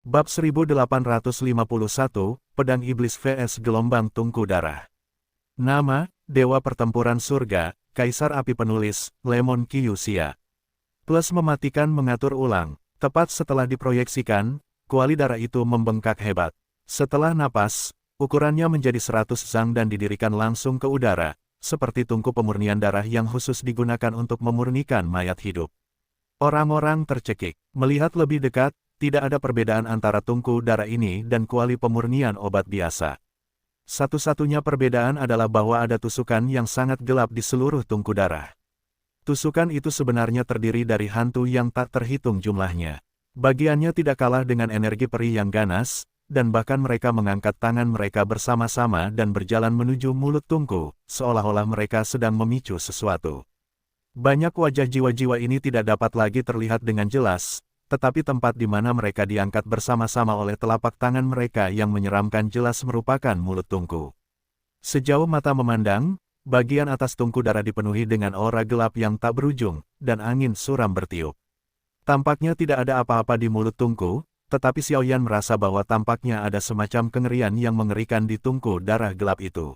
Bab 1851, Pedang Iblis vs Gelombang Tungku Darah. Nama, Dewa Pertempuran Surga, Kaisar Api Penulis, Lemon Kyuushia. Plus mematikan mengatur ulang. Tepat setelah diproyeksikan, kuali darah itu membengkak hebat. Setelah napas, ukurannya menjadi 100 zang dan didirikan langsung ke udara, seperti tungku pemurnian darah yang khusus digunakan untuk memurnikan mayat hidup. Orang-orang tercekik. Melihat lebih dekat, tidak ada perbedaan antara tungku darah ini dan kuali pemurnian obat biasa. Satu-satunya perbedaan adalah bahwa ada tusukan yang sangat gelap di seluruh tungku darah. Tusukan itu sebenarnya terdiri dari hantu yang tak terhitung jumlahnya. Bagiannya tidak kalah dengan energi peri yang ganas, dan bahkan mereka mengangkat tangan mereka bersama-sama dan berjalan menuju mulut tungku, seolah-olah mereka sedang memicu sesuatu. Banyak wajah jiwa-jiwa ini tidak dapat lagi terlihat dengan jelas, tetapi tempat di mana mereka diangkat bersama-sama oleh telapak tangan mereka yang menyeramkan jelas merupakan mulut tungku. Sejauh mata memandang, bagian atas tungku darah dipenuhi dengan aura gelap yang tak berujung, dan angin suram bertiup. Tampaknya tidak ada apa-apa di mulut tungku, tetapi Xiaoyan merasa bahwa tampaknya ada semacam kengerian yang mengerikan di tungku darah gelap itu.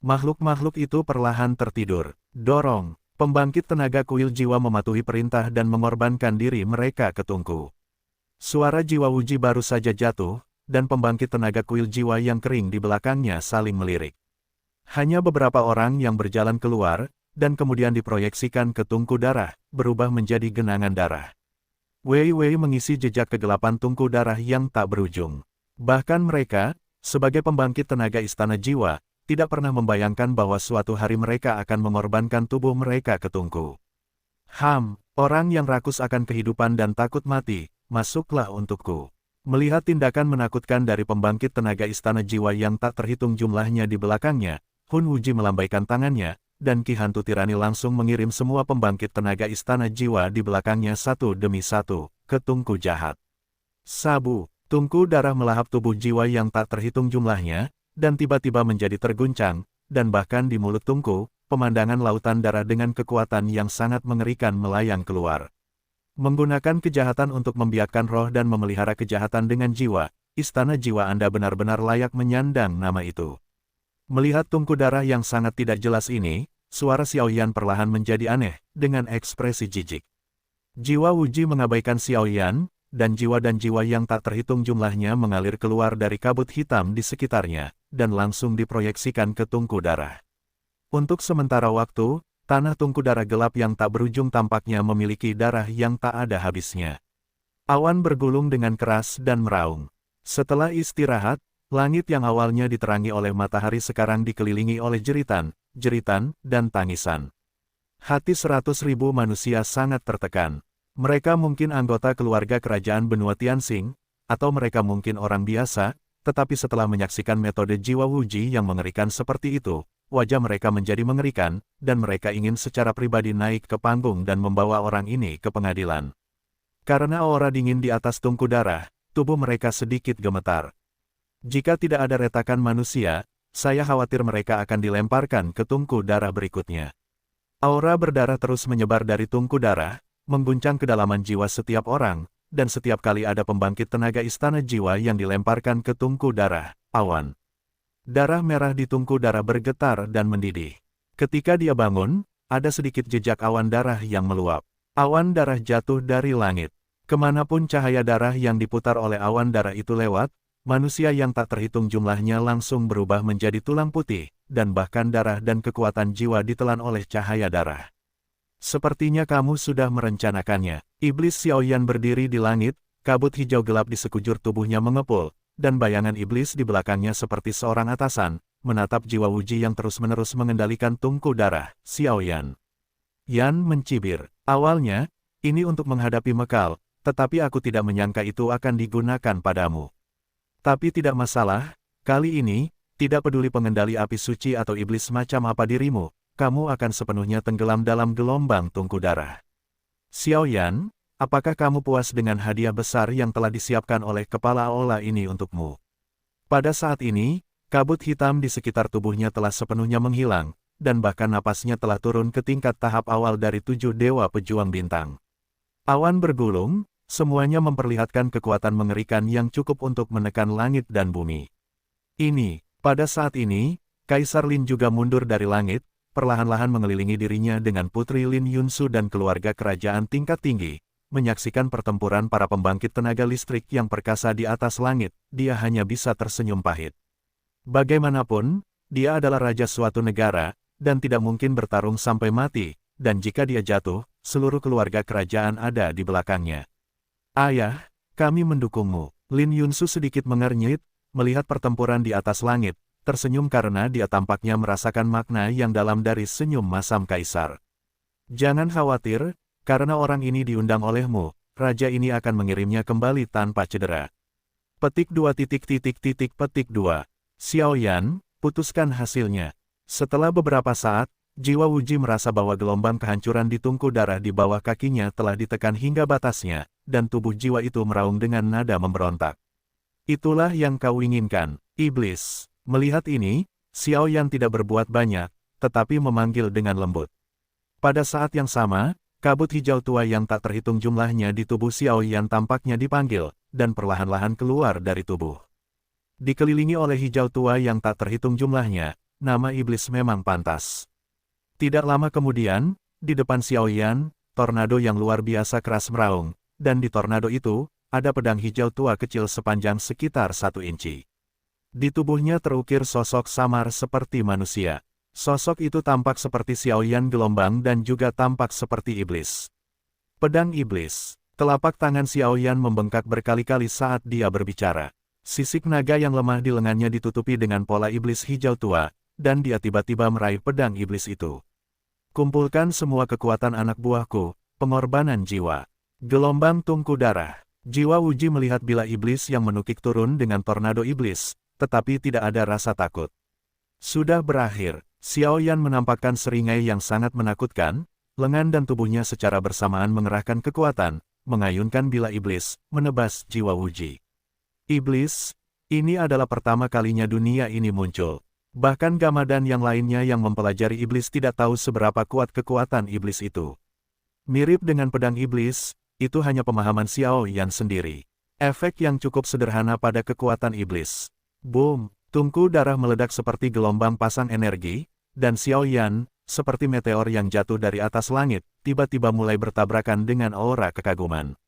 Makhluk-makhluk itu perlahan tertidur. Dorong! Pembangkit tenaga kuil jiwa mematuhi perintah dan mengorbankan diri mereka ke tungku. Suara jiwa Wuji baru saja jatuh, dan pembangkit tenaga kuil jiwa yang kering di belakangnya saling melirik. Hanya beberapa orang yang berjalan keluar, dan kemudian diproyeksikan ke tungku darah, berubah menjadi genangan darah. Wei Wei mengisi jejak kegelapan tungku darah yang tak berujung. Bahkan mereka, sebagai pembangkit tenaga istana jiwa, tidak pernah membayangkan bahwa suatu hari mereka akan mengorbankan tubuh mereka ke tungku. Orang yang rakus akan kehidupan dan takut mati, masuklah untukku. Melihat tindakan menakutkan dari pembangkit tenaga istana jiwa yang tak terhitung jumlahnya di belakangnya, Hun Wuji melambaikan tangannya, dan Ki Hantu Tirani langsung mengirim semua pembangkit tenaga istana jiwa di belakangnya satu demi satu, ke tungku jahat. Sabu, tungku darah melahap tubuh jiwa yang tak terhitung jumlahnya, dan tiba-tiba menjadi terguncang, dan bahkan di mulut tungku, pemandangan lautan darah dengan kekuatan yang sangat mengerikan melayang keluar. Menggunakan kejahatan untuk membiakkan roh dan memelihara kejahatan dengan jiwa, istana jiwa Anda benar-benar layak menyandang nama itu. Melihat tungku darah yang sangat tidak jelas ini, suara Xiaoyan perlahan menjadi aneh, dengan ekspresi jijik. Jiwa Wuji mengabaikan Xiaoyan, dan jiwa yang tak terhitung jumlahnya mengalir keluar dari kabut hitam di sekitarnya, dan langsung diproyeksikan ke tungku darah. Untuk sementara waktu, tanah tungku darah gelap yang tak berujung tampaknya memiliki darah yang tak ada habisnya. Awan bergulung dengan keras dan meraung. Setelah istirahat, langit yang awalnya diterangi oleh matahari sekarang dikelilingi oleh jeritan, dan tangisan. Hati 100.000 manusia sangat tertekan. Mereka mungkin anggota keluarga kerajaan benua Tianxing, atau mereka mungkin orang biasa, tetapi setelah menyaksikan metode jiwa Wuji yang mengerikan seperti itu, wajah mereka menjadi mengerikan, dan mereka ingin secara pribadi naik ke panggung dan membawa orang ini ke pengadilan. Karena aura dingin di atas tungku darah, tubuh mereka sedikit gemetar. Jika tidak ada retakan manusia, saya khawatir mereka akan dilemparkan ke tungku darah berikutnya. Aura berdarah terus menyebar dari tungku darah, mengguncang kedalaman jiwa setiap orang, dan setiap kali ada pembangkit tenaga istana jiwa yang dilemparkan ke tungku darah, awan darah merah di tungku darah bergetar dan mendidih. Ketika dia bangun, ada sedikit jejak awan darah yang meluap. Awan darah jatuh dari langit. Kemanapun cahaya darah yang diputar oleh awan darah itu lewat, manusia yang tak terhitung jumlahnya langsung berubah menjadi tulang putih, dan bahkan darah dan kekuatan jiwa ditelan oleh cahaya darah. Sepertinya kamu sudah merencanakannya. Iblis Xiaoyan berdiri di langit, kabut hijau gelap di sekujur tubuhnya mengepul, dan bayangan iblis di belakangnya seperti seorang atasan, menatap jiwa Wuji yang terus-menerus mengendalikan tungku darah, Xiaoyan. Yan mencibir. Awalnya, ini untuk menghadapi Mekal, tetapi aku tidak menyangka itu akan digunakan padamu. Tapi tidak masalah, kali ini, tidak peduli pengendali api suci atau iblis macam apa dirimu, kamu akan sepenuhnya tenggelam dalam gelombang tungku darah. Xiaoyan, apakah kamu puas dengan hadiah besar yang telah disiapkan oleh kepala aula ini untukmu? Pada saat ini, kabut hitam di sekitar tubuhnya telah sepenuhnya menghilang, dan bahkan napasnya telah turun ke tingkat tahap awal dari 7 dewa pejuang bintang. Awan bergulung, semuanya memperlihatkan kekuatan mengerikan yang cukup untuk menekan langit dan bumi. Pada saat ini, Kaisar Lin juga mundur dari langit, perlahan-lahan mengelilingi dirinya dengan Putri Lin Yunsu dan keluarga kerajaan tingkat tinggi, menyaksikan pertempuran para pembangkit tenaga listrik yang perkasa di atas langit, dia hanya bisa tersenyum pahit. Bagaimanapun, dia adalah raja suatu negara, dan tidak mungkin bertarung sampai mati, dan jika dia jatuh, seluruh keluarga kerajaan ada di belakangnya. Ayah, kami mendukungmu. Lin Yunsu sedikit mengernyit, melihat pertempuran di atas langit, tersenyum karena dia tampaknya merasakan makna yang dalam dari senyum masam Kaisar. Jangan khawatir, karena orang ini diundang olehmu, raja ini akan mengirimnya kembali tanpa cedera. Petik 2. Petik 2. Xiao Yan, putuskan hasilnya. Setelah beberapa saat, jiwa Wuji merasa bahwa gelombang kehancuran di tungku darah di bawah kakinya telah ditekan hingga batasnya, dan tubuh jiwa itu meraung dengan nada memberontak. Itulah yang kau inginkan, iblis. Melihat ini, Xiao Yan tidak berbuat banyak, tetapi memanggil dengan lembut. Pada saat yang sama, kabut hijau tua yang tak terhitung jumlahnya di tubuh Xiao Yan tampaknya dipanggil, dan perlahan-lahan keluar dari tubuh. Dikelilingi oleh hijau tua yang tak terhitung jumlahnya, nama iblis memang pantas. Tidak lama kemudian, di depan Xiao Yan, tornado yang luar biasa keras meraung, dan di tornado itu, ada pedang hijau tua kecil sepanjang sekitar 1 inci. Di tubuhnya terukir sosok samar seperti manusia. Sosok itu tampak seperti Xiao Yan gelombang dan juga tampak seperti iblis. Pedang iblis. Telapak tangan Xiao Yan membengkak berkali-kali saat dia berbicara. Sisik naga yang lemah di lengannya ditutupi dengan pola iblis hijau tua, dan dia tiba-tiba meraih pedang iblis itu. Kumpulkan semua kekuatan anak buahku, pengorbanan jiwa. Gelombang tungku darah. Jiwa Wuji melihat bila iblis yang menukik turun dengan tornado iblis, tetapi tidak ada rasa takut. Sudah berakhir, Xiao Yan menampakkan seringai yang sangat menakutkan, lengan dan tubuhnya secara bersamaan mengerahkan kekuatan, mengayunkan bila iblis, menebas jiwa Wuji. Iblis, ini adalah pertama kalinya dunia ini muncul. Bahkan Gamadan yang lainnya yang mempelajari iblis tidak tahu seberapa kuat kekuatan iblis itu. Mirip dengan pedang iblis, itu hanya pemahaman Xiao Yan sendiri. Efek yang cukup sederhana pada kekuatan iblis. Boom, tungku darah meledak seperti gelombang pasang energi, dan Xiao Yan, seperti meteor yang jatuh dari atas langit, tiba-tiba mulai bertabrakan dengan aura kekaguman.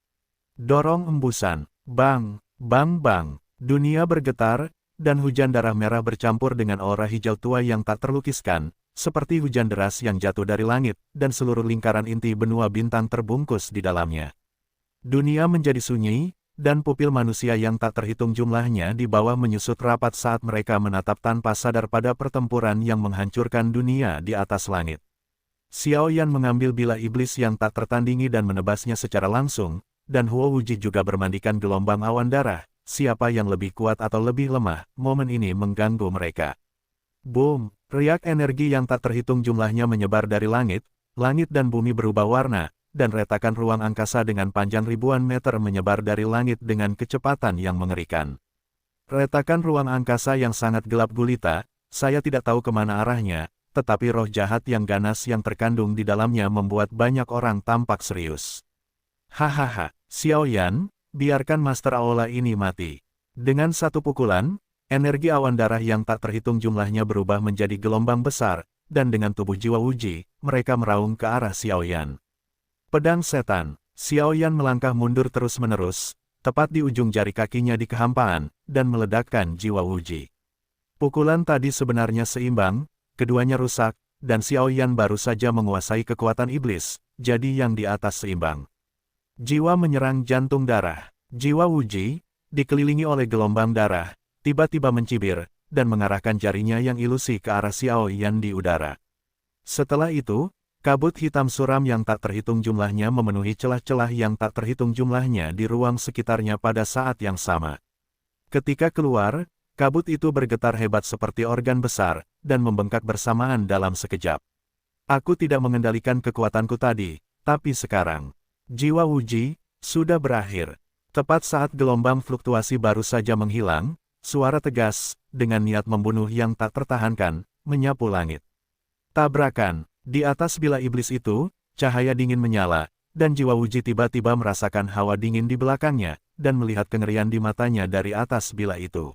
Dorong embusan, bang. Bang bang, dunia bergetar, dan hujan darah merah bercampur dengan aura hijau tua yang tak terlukiskan, seperti hujan deras yang jatuh dari langit, dan seluruh lingkaran inti benua bintang terbungkus di dalamnya. Dunia menjadi sunyi, dan pupil manusia yang tak terhitung jumlahnya di bawah menyusut rapat saat mereka menatap tanpa sadar pada pertempuran yang menghancurkan dunia di atas langit. Xiao Yan mengambil bila iblis yang tak tertandingi dan menebasnya secara langsung, dan Huo Wuji juga bermandikan gelombang awan darah, siapa yang lebih kuat atau lebih lemah, momen ini mengganggu mereka. Boom, riak energi yang tak terhitung jumlahnya menyebar dari langit dan bumi berubah warna, dan retakan ruang angkasa dengan panjang ribuan meter menyebar dari langit dengan kecepatan yang mengerikan. Retakan ruang angkasa yang sangat gelap gulita, saya tidak tahu kemana arahnya, tetapi roh jahat yang ganas yang terkandung di dalamnya membuat banyak orang tampak serius. Hahaha, Xiao Yan, biarkan Master Aula ini mati. Dengan satu pukulan, energi awan darah yang tak terhitung jumlahnya berubah menjadi gelombang besar, dan dengan tubuh jiwa Wuji, mereka meraung ke arah Xiao Yan. Pedang setan, Xiao Yan melangkah mundur terus-menerus, tepat di ujung jari kakinya di kehampaan, dan meledakkan jiwa Wuji. Pukulan tadi sebenarnya seimbang, keduanya rusak, dan Xiao Yan baru saja menguasai kekuatan iblis, jadi yang di atas seimbang. Jiwa menyerang jantung darah. Jiwa Wuji, dikelilingi oleh gelombang darah, tiba-tiba mencibir, dan mengarahkan jarinya yang ilusi ke arah Xiao Yan di udara. Setelah itu, kabut hitam suram yang tak terhitung jumlahnya memenuhi celah-celah yang tak terhitung jumlahnya di ruang sekitarnya pada saat yang sama. Ketika keluar, kabut itu bergetar hebat seperti organ besar, dan membengkak bersamaan dalam sekejap. Aku tidak mengendalikan kekuatanku tadi, tapi sekarang. Jiwa Wuji, sudah berakhir. Tepat saat gelombang fluktuasi baru saja menghilang, suara tegas, dengan niat membunuh yang tak tertahankan, menyapu langit. Tabrakan, di atas bila iblis itu, cahaya dingin menyala, dan jiwa Wuji tiba-tiba merasakan hawa dingin di belakangnya, dan melihat kengerian di matanya dari atas bila itu.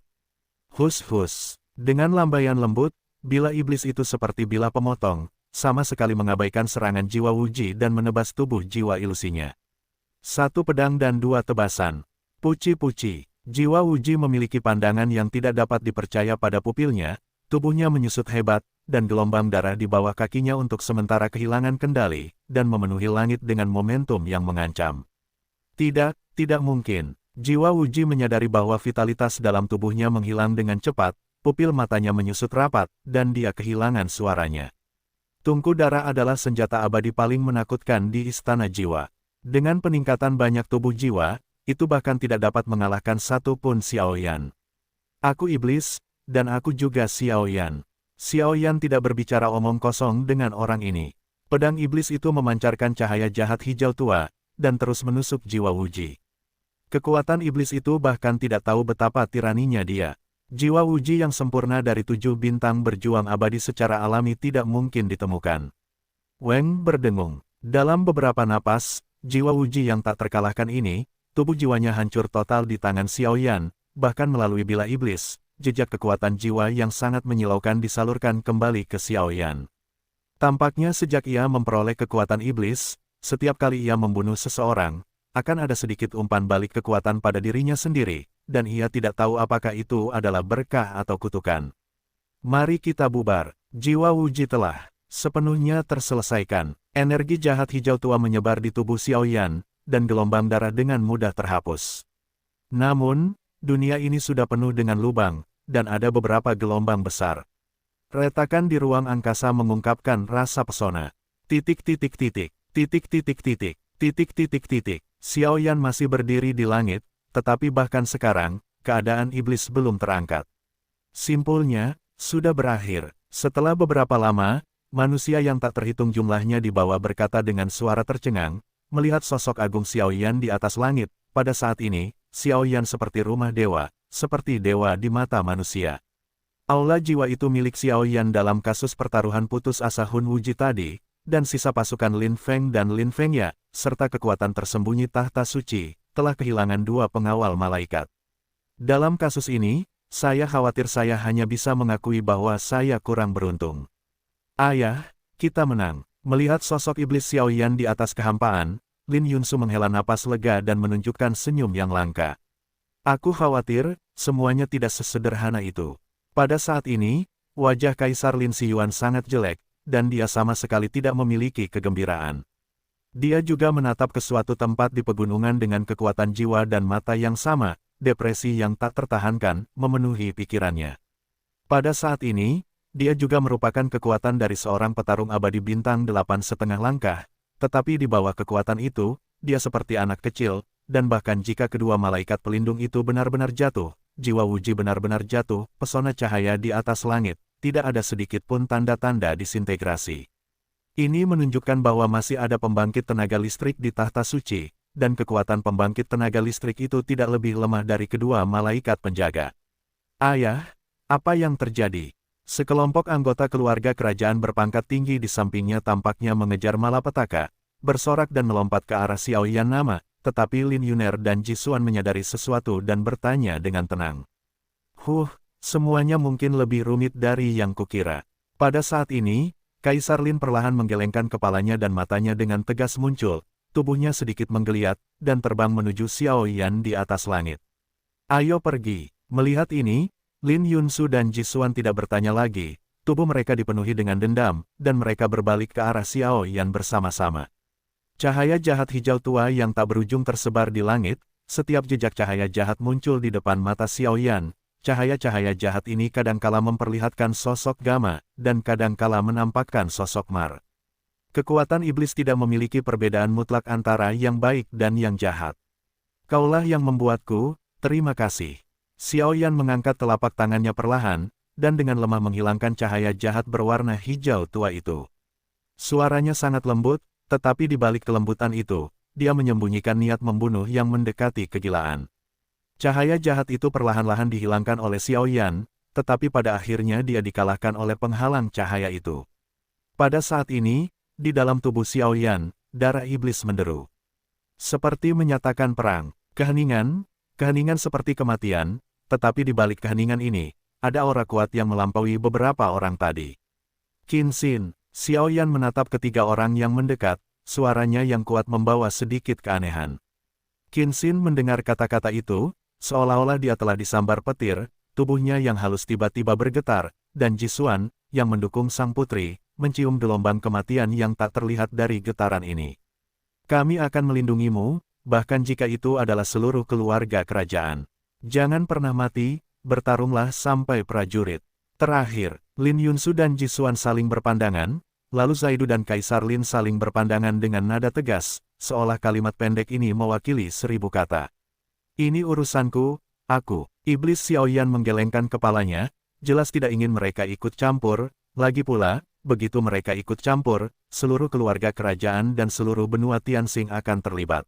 Hus-hus. Dengan lambaian lembut, bila iblis itu seperti bila pemotong, sama sekali mengabaikan serangan jiwa Wuji dan menebas tubuh jiwa ilusinya. Satu pedang dan dua tebasan. Puci-puci. Jiwa Wuji memiliki pandangan yang tidak dapat dipercaya pada pupilnya, tubuhnya menyusut hebat, dan gelombang darah di bawah kakinya untuk sementara kehilangan kendali, dan memenuhi langit dengan momentum yang mengancam. Tidak mungkin. Jiwa Wuji menyadari bahwa vitalitas dalam tubuhnya menghilang dengan cepat, pupil matanya menyusut rapat, dan dia kehilangan suaranya. Tungku darah adalah senjata abadi paling menakutkan di Istana Jiwa. Dengan peningkatan banyak tubuh jiwa, itu bahkan tidak dapat mengalahkan satu pun Xiaoyan. Aku iblis, dan aku juga Xiaoyan. Xiaoyan tidak berbicara omong kosong dengan orang ini. Pedang iblis itu memancarkan cahaya jahat hijau tua, dan terus menusuk jiwa Wuji. Kekuatan iblis itu bahkan tidak tahu betapa tiraninya dia. Jiwa Wuji yang sempurna dari 7 bintang berjuang abadi secara alami tidak mungkin ditemukan. Weng berdengung. Dalam beberapa napas, jiwa Wuji yang tak terkalahkan ini, tubuh jiwanya hancur total di tangan Xiaoyan, bahkan melalui bila iblis. Jejak kekuatan jiwa yang sangat menyilaukan disalurkan kembali ke Xiaoyan. Tampaknya sejak ia memperoleh kekuatan iblis, setiap kali ia membunuh seseorang, akan ada sedikit umpan balik kekuatan pada dirinya sendiri, dan ia tidak tahu apakah itu adalah berkah atau kutukan. Mari kita bubar. Jiwa Wuji telah sepenuhnya terselesaikan. Energi jahat hijau tua menyebar di tubuh Xiaoyan, dan gelombang darah dengan mudah terhapus. Namun, dunia ini sudah penuh dengan lubang, dan ada beberapa gelombang besar. Retakan di ruang angkasa mengungkapkan rasa pesona. Xiaoyan masih berdiri di langit, tetapi bahkan sekarang, keadaan iblis belum terangkat. Simpulnya, sudah berakhir. Setelah beberapa lama, manusia yang tak terhitung jumlahnya di bawah berkata dengan suara tercengang, melihat sosok agung Xiaoyan di atas langit. Pada saat ini, Xiaoyan seperti rumah dewa, seperti dewa di mata manusia. Aula jiwa itu milik Xiaoyan dalam kasus pertaruhan putus asa Hun Wuji tadi, dan sisa pasukan Lin Feng dan Lin Fengya, serta kekuatan tersembunyi tahta suci, telah kehilangan 2 pengawal malaikat. Dalam kasus ini, saya khawatir saya hanya bisa mengakui bahwa saya kurang beruntung. Ayah, kita menang. Melihat sosok iblis Xiaoyan di atas kehampaan, Lin Yunsu menghela napas lega dan menunjukkan senyum yang langka. Aku khawatir, semuanya tidak sesederhana itu. Pada saat ini, wajah Kaisar Lin Xiyuan sangat jelek, dan dia sama sekali tidak memiliki kegembiraan. Dia juga menatap ke suatu tempat di pegunungan dengan kekuatan jiwa dan mata yang sama, depresi yang tak tertahankan, memenuhi pikirannya. Pada saat ini, dia juga merupakan kekuatan dari seorang petarung abadi bintang 8,5 langkah, tetapi di bawah kekuatan itu, dia seperti anak kecil, dan bahkan jika kedua malaikat pelindung itu benar-benar jatuh, jiwa Wuji benar-benar jatuh, pesona cahaya di atas langit, tidak ada sedikit pun tanda-tanda disintegrasi. Ini menunjukkan bahwa masih ada pembangkit tenaga listrik di tahta suci, dan kekuatan pembangkit tenaga listrik itu tidak lebih lemah dari kedua malaikat penjaga. Ayah, apa yang terjadi? Sekelompok anggota keluarga kerajaan berpangkat tinggi di sampingnya tampaknya mengejar malapetaka, bersorak dan melompat ke arah Xiaoyan nama, tetapi Lin Yuner dan Jisuan menyadari sesuatu dan bertanya dengan tenang. Semuanya mungkin lebih rumit dari yang kukira. Pada saat ini, Kaisar Lin perlahan menggelengkan kepalanya dan matanya dengan tegas muncul, tubuhnya sedikit menggeliat, dan terbang menuju Xiaoyan di atas langit. Ayo pergi. Melihat ini, Lin Yunsu dan Jisuan tidak bertanya lagi, tubuh mereka dipenuhi dengan dendam, dan mereka berbalik ke arah Xiaoyan bersama-sama. Cahaya jahat hijau tua yang tak berujung tersebar di langit, setiap jejak cahaya jahat muncul di depan mata Xiaoyan. Cahaya-cahaya jahat ini kadangkala memperlihatkan sosok Gama, dan kadangkala menampakkan sosok Mar. Kekuatan iblis tidak memiliki perbedaan mutlak antara yang baik dan yang jahat. Kaulah yang membuatku, terima kasih. Xiaoyan mengangkat telapak tangannya perlahan, dan dengan lemah menghilangkan cahaya jahat berwarna hijau tua itu. Suaranya sangat lembut, tetapi di balik kelembutan itu, dia menyembunyikan niat membunuh yang mendekati kegilaan. Cahaya jahat itu perlahan-lahan dihilangkan oleh Xiaoyan, tetapi pada akhirnya dia dikalahkan oleh penghalang cahaya itu. Pada saat ini, di dalam tubuh Xiaoyan, darah iblis menderu. Seperti menyatakan perang. Keheningan seperti kematian, tetapi di balik keheningan ini, ada aura kuat yang melampaui beberapa orang tadi. Qin Xin, Xiao Yan menatap ketiga orang yang mendekat, suaranya yang kuat membawa sedikit keanehan. Qin Xin mendengar kata-kata itu, seolah-olah dia telah disambar petir, tubuhnya yang halus tiba-tiba bergetar, dan Jisuan, yang mendukung sang putri, mencium gelombang kematian yang tak terlihat dari getaran ini. Kami akan melindungimu, bahkan jika itu adalah seluruh keluarga kerajaan. Jangan pernah mati, bertarunglah sampai prajurit. Terakhir, Lin Yunsu dan Jisuan saling berpandangan, lalu Zaidu dan Kaisar Lin saling berpandangan dengan nada tegas, seolah kalimat pendek ini mewakili 1000 kata. Ini urusanku, aku. Iblis Xiao Yan menggelengkan kepalanya, jelas tidak ingin mereka ikut campur, lagi pula, begitu mereka ikut campur, seluruh keluarga kerajaan dan seluruh benua Tianxing akan terlibat.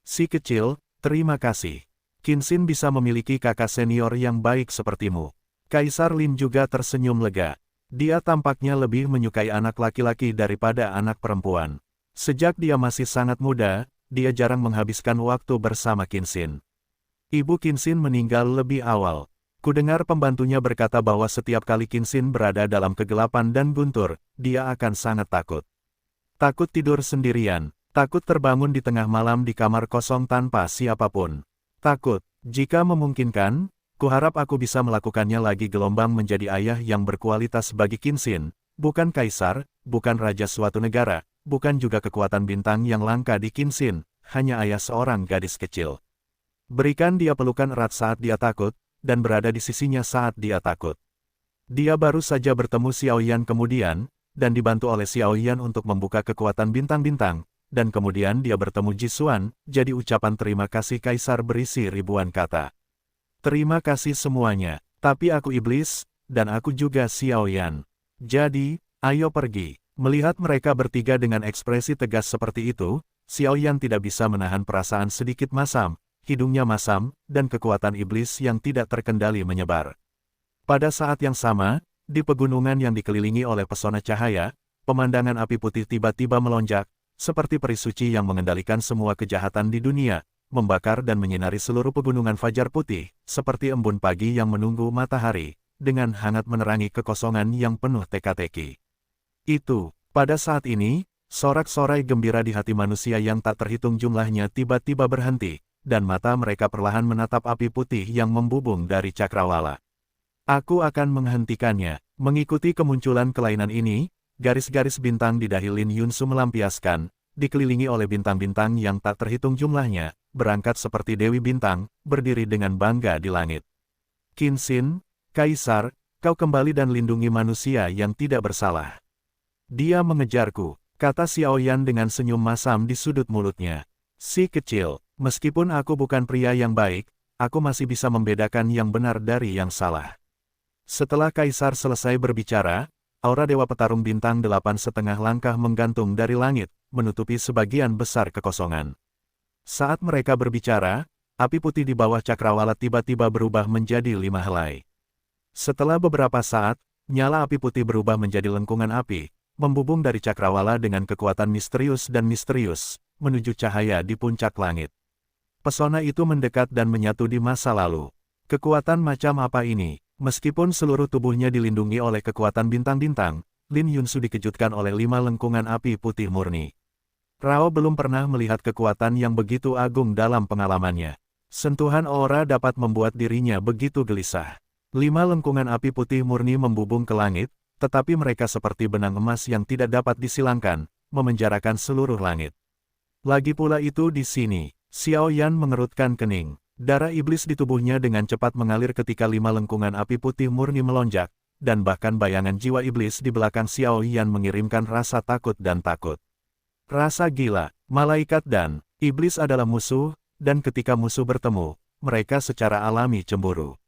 Si kecil, terima kasih. Qin Xin bisa memiliki kakak senior yang baik sepertimu. Kaisar Lin juga tersenyum lega. Dia tampaknya lebih menyukai anak laki-laki daripada anak perempuan. Sejak dia masih sangat muda, dia jarang menghabiskan waktu bersama Qin Xin. Ibu Qin Xin meninggal lebih awal. Kudengar pembantunya berkata bahwa setiap kali Qin Xin berada dalam kegelapan dan guntur, dia akan sangat takut. Takut tidur sendirian, takut terbangun di tengah malam di kamar kosong tanpa siapapun. Takut, jika memungkinkan, kuharap aku bisa melakukannya lagi. Gelombang menjadi ayah yang berkualitas bagi Qin Xin, bukan kaisar, bukan raja suatu negara, bukan juga kekuatan bintang yang langka di Qin Xin, hanya ayah seorang gadis kecil. Berikan dia pelukan erat saat dia takut, dan berada di sisinya saat dia takut. Dia baru saja bertemu Xiao Yan kemudian, dan dibantu oleh Xiao Yan untuk membuka kekuatan bintang-bintang, dan kemudian dia bertemu Jisuan, jadi ucapan terima kasih kaisar berisi ribuan kata. Terima kasih semuanya, tapi aku iblis, dan aku juga Xiao Yan. Jadi, ayo pergi. Melihat mereka bertiga dengan ekspresi tegas seperti itu, Xiao Yan tidak bisa menahan perasaan sedikit masam, hidungnya masam, dan kekuatan iblis yang tidak terkendali menyebar. Pada saat yang sama, di pegunungan yang dikelilingi oleh pesona cahaya, pemandangan api putih tiba-tiba melonjak, seperti peri suci yang mengendalikan semua kejahatan di dunia, membakar dan menyinari seluruh pegunungan fajar putih, seperti embun pagi yang menunggu matahari, dengan hangat menerangi kekosongan yang penuh teka-teki. Itu, pada saat ini, sorak-sorai gembira di hati manusia yang tak terhitung jumlahnya tiba-tiba berhenti, dan mata mereka perlahan menatap api putih yang membubung dari cakrawala. Aku akan menghentikannya. Mengikuti kemunculan kelainan ini, garis-garis bintang di dahi Lin Yunsu melampiaskan, dikelilingi oleh bintang-bintang yang tak terhitung jumlahnya, berangkat seperti Dewi Bintang, berdiri dengan bangga di langit. Qin Xin, Kaisar, kau kembali dan lindungi manusia yang tidak bersalah. Dia mengejarku, kata Xiao Yan dengan senyum masam di sudut mulutnya. Si kecil, meskipun aku bukan pria yang baik, aku masih bisa membedakan yang benar dari yang salah. Setelah Kaisar selesai berbicara, aura Dewa Petarung Bintang 8,5 langkah menggantung dari langit, menutupi sebagian besar kekosongan. Saat mereka berbicara, api putih di bawah cakrawala tiba-tiba berubah menjadi 5 helai. Setelah beberapa saat, nyala api putih berubah menjadi lengkungan api, membubung dari cakrawala dengan kekuatan misterius, menuju cahaya di puncak langit. Pesona itu mendekat dan menyatu di masa lalu. Kekuatan macam apa ini? Meskipun seluruh tubuhnya dilindungi oleh kekuatan bintang-bintang, Lin Yunsu dikejutkan oleh 5 lengkungan api putih murni. Rao belum pernah melihat kekuatan yang begitu agung dalam pengalamannya. Sentuhan aura dapat membuat dirinya begitu gelisah. 5 lengkungan api putih murni membubung ke langit, tetapi mereka seperti benang emas yang tidak dapat disilangkan, memenjarakan seluruh langit. Lagi pula itu di sini, Xiao Yan mengerutkan kening. Darah iblis di tubuhnya dengan cepat mengalir ketika 5 lengkungan api putih murni melonjak, dan bahkan bayangan jiwa iblis di belakang Xiao Yan mengirimkan rasa takut dan takut. Rasa gila, malaikat dan iblis adalah musuh, dan ketika musuh bertemu, mereka secara alami cemburu.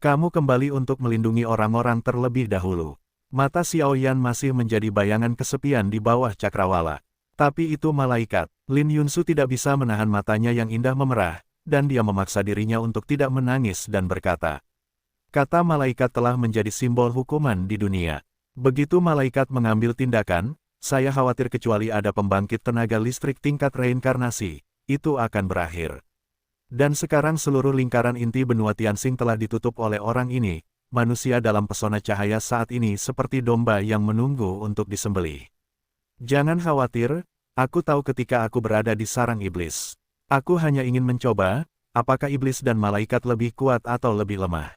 Kamu kembali untuk melindungi orang-orang terlebih dahulu. Mata Xiao Yan masih menjadi bayangan kesepian di bawah cakrawala. Tapi itu malaikat. Lin Yunsu tidak bisa menahan matanya yang indah memerah, dan dia memaksa dirinya untuk tidak menangis dan berkata, kata malaikat telah menjadi simbol hukuman di dunia. Begitu malaikat mengambil tindakan, saya khawatir kecuali ada pembangkit tenaga listrik tingkat reinkarnasi, itu akan berakhir. Dan sekarang seluruh lingkaran inti benua Tianxing telah ditutup oleh orang ini, manusia dalam pesona cahaya saat ini seperti domba yang menunggu untuk disembelih. Jangan khawatir, aku tahu ketika aku berada di sarang iblis. Aku hanya ingin mencoba, apakah iblis dan malaikat lebih kuat atau lebih lemah.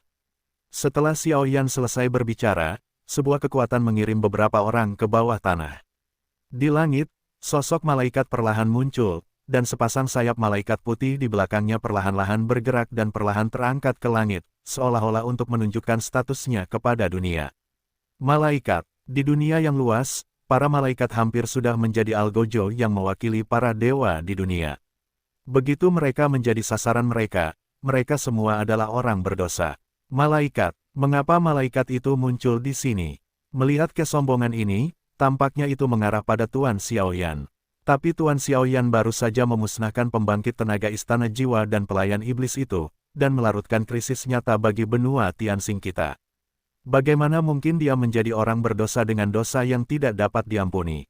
Setelah Xiao Yan selesai berbicara, sebuah kekuatan mengirim beberapa orang ke bawah tanah. Di langit, sosok malaikat perlahan muncul, dan sepasang sayap malaikat putih di belakangnya perlahan-lahan bergerak dan perlahan terangkat ke langit, seolah-olah untuk menunjukkan statusnya kepada dunia. Malaikat, di dunia yang luas, para malaikat hampir sudah menjadi algojo yang mewakili para dewa di dunia. Begitu mereka menjadi sasaran mereka semua adalah orang berdosa. Malaikat, mengapa malaikat itu muncul di sini? Melihat kesombongan ini, tampaknya itu mengarah pada Tuan Xiaoyan. Tapi Tuan Xiaoyan baru saja memusnahkan pembangkit tenaga istana jiwa dan pelayan iblis itu, dan melarutkan krisis nyata bagi benua Tianxing kita. Bagaimana mungkin dia menjadi orang berdosa dengan dosa yang tidak dapat diampuni?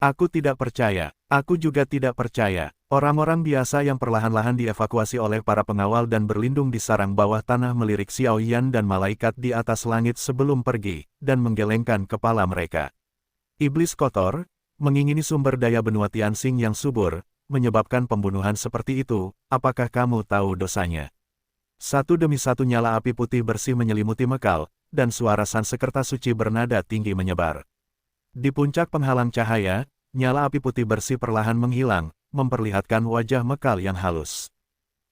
Aku tidak percaya, aku juga tidak percaya. Orang-orang biasa yang perlahan-lahan dievakuasi oleh para pengawal dan berlindung di sarang bawah tanah melirik Xiao Yan dan malaikat di atas langit sebelum pergi, dan menggelengkan kepala mereka. Iblis kotor, mengingini sumber daya benua Tianxing yang subur, menyebabkan pembunuhan seperti itu, apakah kamu tahu dosanya? Satu demi satu nyala api putih bersih menyelimuti Mekal, dan suara Sansekerta suci bernada tinggi menyebar. Di puncak penghalang cahaya, nyala api putih bersih perlahan menghilang, memperlihatkan wajah Mekal yang halus.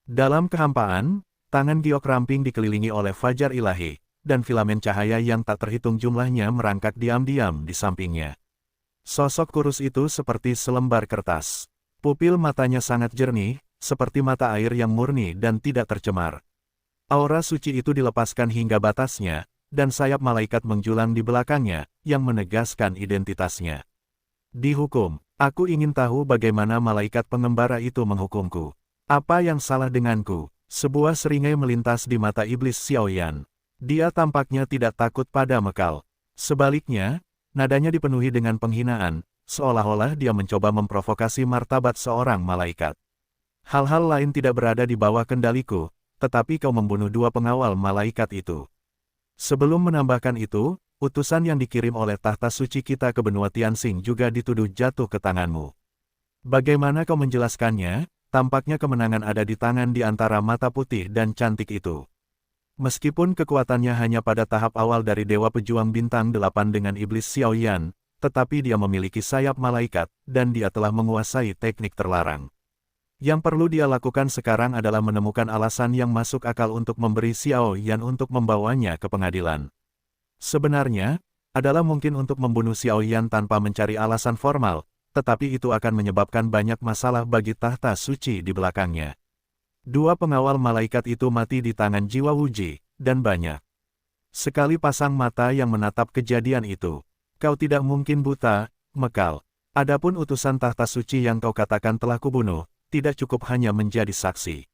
Dalam kehampaan, tangan giok ramping dikelilingi oleh fajar ilahi, dan filamen cahaya yang tak terhitung jumlahnya merangkak diam-diam di sampingnya. Sosok kurus itu seperti selembar kertas. Pupil matanya sangat jernih, seperti mata air yang murni dan tidak tercemar. Aura suci itu dilepaskan hingga batasnya, dan sayap malaikat menjulang di belakangnya, yang menegaskan identitasnya. Dihukum. Aku ingin tahu bagaimana malaikat pengembara itu menghukumku. Apa yang salah denganku? Sebuah seringai melintas di mata iblis Xiao Yan. Dia tampaknya tidak takut pada Mekal. Sebaliknya, nadanya dipenuhi dengan penghinaan, seolah-olah dia mencoba memprovokasi martabat seorang malaikat. Hal-hal lain tidak berada di bawah kendaliku, tetapi kau membunuh dua pengawal malaikat itu. Sebelum menambahkan itu, utusan yang dikirim oleh tahta suci kita ke benua Tianxing juga dituduh jatuh ke tanganmu. Bagaimana kau menjelaskannya? Tampaknya kemenangan ada di tangan di antara mata putih dan cantik itu. Meskipun kekuatannya hanya pada tahap awal dari Dewa Pejuang Bintang 8 dengan Iblis Xiao Yan, tetapi dia memiliki sayap malaikat, dan dia telah menguasai teknik terlarang. Yang perlu dia lakukan sekarang adalah menemukan alasan yang masuk akal untuk memberi Xiao Yan untuk membawanya ke pengadilan. Sebenarnya, adalah mungkin untuk membunuh Xiao Yan tanpa mencari alasan formal, tetapi itu akan menyebabkan banyak masalah bagi tahta suci di belakangnya. Dua pengawal malaikat itu mati di tangan jiwa Wuji, dan banyak sekali pasang mata yang menatap kejadian itu. Kau tidak mungkin buta, Mekal. Adapun utusan tahta suci yang kau katakan telah kubunuh, tidak cukup hanya menjadi saksi.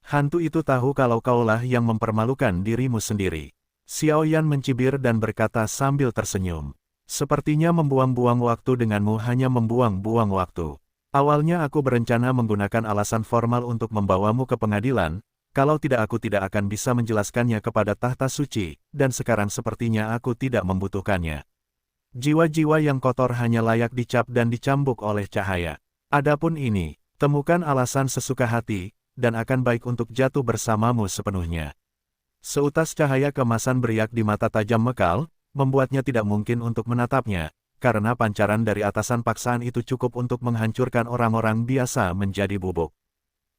Hantu itu tahu kalau kaulah yang mempermalukan dirimu sendiri. Xiao Yan mencibir dan berkata sambil tersenyum. Sepertinya membuang-buang waktu denganmu hanya membuang-buang waktu. Awalnya aku berencana menggunakan alasan formal untuk membawamu ke pengadilan, kalau tidak aku tidak akan bisa menjelaskannya kepada tahta suci, dan sekarang sepertinya aku tidak membutuhkannya. Jiwa-jiwa yang kotor hanya layak dicap dan dicambuk oleh cahaya. Adapun ini, temukan alasan sesuka hati, dan akan baik untuk jatuh bersamamu sepenuhnya. Seutas cahaya kemasan beriak di mata tajam Mekal, membuatnya tidak mungkin untuk menatapnya, karena pancaran dari atasan paksaan itu cukup untuk menghancurkan orang-orang biasa menjadi bubuk.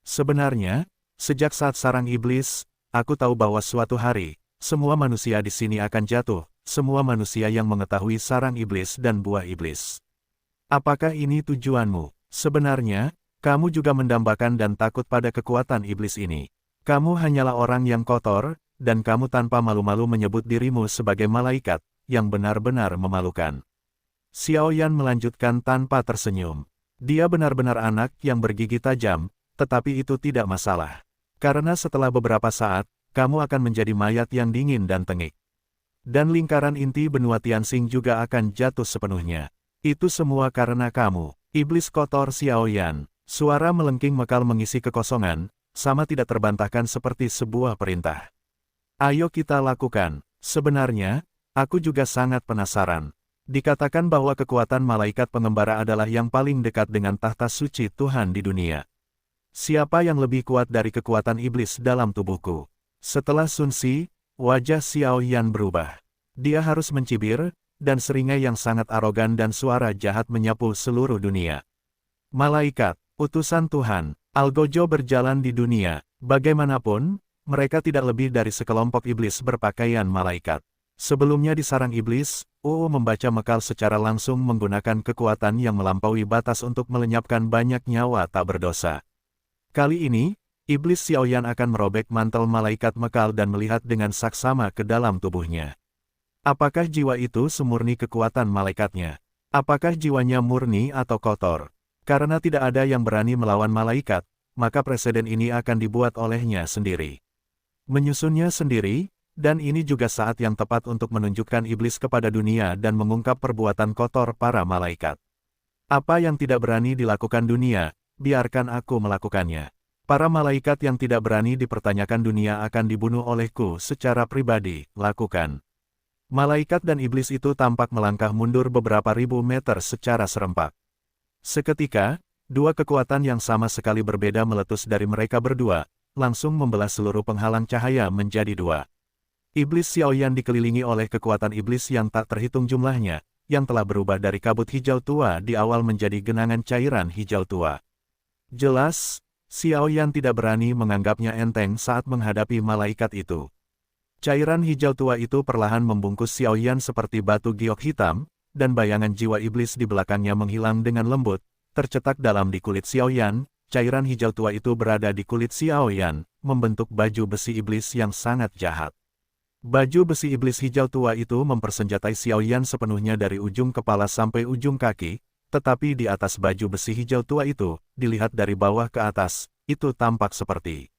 Sebenarnya, sejak saat sarang iblis, aku tahu bahwa suatu hari, semua manusia di sini akan jatuh, semua manusia yang mengetahui sarang iblis dan buah iblis. Apakah ini tujuanmu? Sebenarnya, kamu juga mendambakan dan takut pada kekuatan iblis ini. Kamu hanyalah orang yang kotor, dan kamu tanpa malu-malu menyebut dirimu sebagai malaikat, yang benar-benar memalukan. Xiao Yan melanjutkan tanpa tersenyum. Dia benar-benar anak yang bergigi tajam, tetapi itu tidak masalah. Karena setelah beberapa saat, kamu akan menjadi mayat yang dingin dan tengik. Dan lingkaran inti benua Tianxing juga akan jatuh sepenuhnya. Itu semua karena kamu, iblis kotor Xiao Yan. Suara melengking mekal mengisi kekosongan, sama tidak terbantahkan seperti sebuah perintah. Ayo kita lakukan. Sebenarnya, aku juga sangat penasaran. Dikatakan bahwa kekuatan malaikat pengembara adalah yang paling dekat dengan tahta suci Tuhan di dunia. Siapa yang lebih kuat dari kekuatan iblis dalam tubuhku? Setelah Sun Si, wajah Xiao Yan berubah. Dia harus mencibir, dan seringai yang sangat arogan dan suara jahat menyapu seluruh dunia. Malaikat, utusan Tuhan, Algojo berjalan di dunia. Bagaimanapun, mereka tidak lebih dari sekelompok iblis berpakaian malaikat. Sebelumnya diserang iblis, membaca mekal secara langsung menggunakan kekuatan yang melampaui batas untuk melenyapkan banyak nyawa tak berdosa. Kali ini, iblis Xiaoyan akan merobek mantel malaikat mekal dan melihat dengan saksama ke dalam tubuhnya. Apakah jiwa itu semurni kekuatan malaikatnya? Apakah jiwanya murni atau kotor? Karena tidak ada yang berani melawan malaikat, maka presiden ini akan dibuat olehnya sendiri. Menyusunnya sendiri, dan ini juga saat yang tepat untuk menunjukkan iblis kepada dunia dan mengungkap perbuatan kotor para malaikat. Apa yang tidak berani dilakukan dunia, biarkan aku melakukannya. Para malaikat yang tidak berani dipertanyakan dunia akan dibunuh olehku secara pribadi, lakukan. Malaikat dan iblis itu tampak melangkah mundur beberapa ribu meter secara serempak. Seketika, dua kekuatan yang sama sekali berbeda meletus dari mereka berdua, langsung membelah seluruh penghalang cahaya menjadi dua. Iblis Xiaoyan dikelilingi oleh kekuatan iblis yang tak terhitung jumlahnya, yang telah berubah dari kabut hijau tua di awal menjadi genangan cairan hijau tua. Jelas, Xiaoyan tidak berani menganggapnya enteng saat menghadapi malaikat itu. Cairan hijau tua itu perlahan membungkus Xiaoyan seperti batu giok hitam, dan bayangan jiwa iblis di belakangnya menghilang dengan lembut, tercetak dalam di kulit Xiaoyan. Cairan hijau tua itu berada di kulit Xiaoyan, membentuk baju besi iblis yang sangat jahat. Baju besi iblis hijau tua itu mempersenjatai Xiaoyan sepenuhnya dari ujung kepala sampai ujung kaki, tetapi di atas baju besi hijau tua itu, dilihat dari bawah ke atas, itu tampak seperti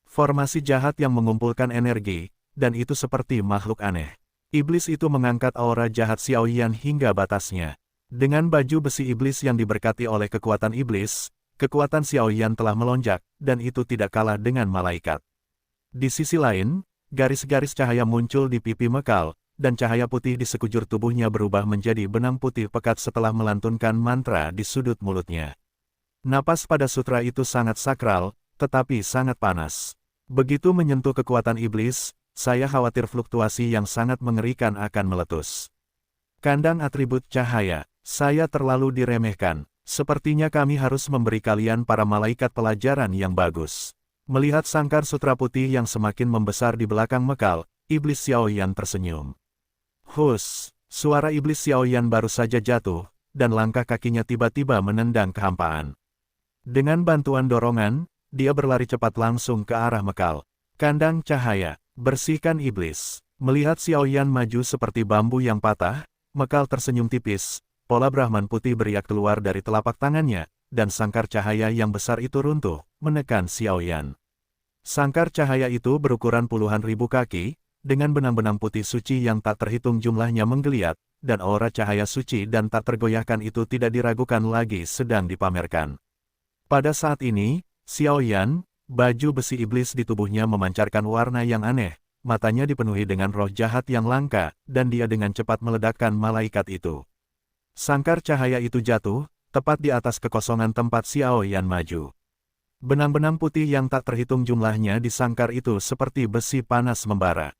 formasi jahat yang mengumpulkan energi, dan itu seperti makhluk aneh. Iblis itu mengangkat aura jahat Xiaoyan hingga batasnya. Dengan baju besi iblis yang diberkati oleh kekuatan iblis, kekuatan Xiaoyan telah melonjak, dan itu tidak kalah dengan malaikat. Di sisi lain, garis-garis cahaya muncul di pipi mekal, dan cahaya putih di sekujur tubuhnya berubah menjadi benang putih pekat setelah melantunkan mantra di sudut mulutnya. Napas pada sutra itu sangat sakral, tetapi sangat panas. Begitu menyentuh kekuatan iblis, saya khawatir fluktuasi yang sangat mengerikan akan meletus. Kandang atribut cahaya, saya terlalu diremehkan. Sepertinya kami harus memberi kalian para malaikat pelajaran yang bagus. Melihat sangkar sutra putih yang semakin membesar di belakang mekal, iblis Xiaoyan tersenyum. Hus, suara iblis Xiaoyan baru saja jatuh, dan langkah kakinya tiba-tiba menendang kehampaan. Dengan bantuan dorongan, dia berlari cepat langsung ke arah mekal. Kandang cahaya. Bersihkan iblis. Melihat Xiaoyan maju seperti bambu yang patah, mekal tersenyum tipis, pola Brahman putih beriak keluar dari telapak tangannya, dan sangkar cahaya yang besar itu runtuh, menekan Xiaoyan. Sangkar cahaya itu berukuran puluhan ribu kaki, dengan benang-benang putih suci yang tak terhitung jumlahnya menggeliat, dan aura cahaya suci dan tak tergoyahkan itu tidak diragukan lagi sedang dipamerkan. Pada saat ini, Xiaoyan, baju besi iblis di tubuhnya memancarkan warna yang aneh, matanya dipenuhi dengan roh jahat yang langka, dan dia dengan cepat meledakkan malaikat itu. Sangkar cahaya itu jatuh, tepat di atas kekosongan tempat Xiaoyan maju. Benang-benang putih yang tak terhitung jumlahnya di sangkar itu seperti besi panas membara.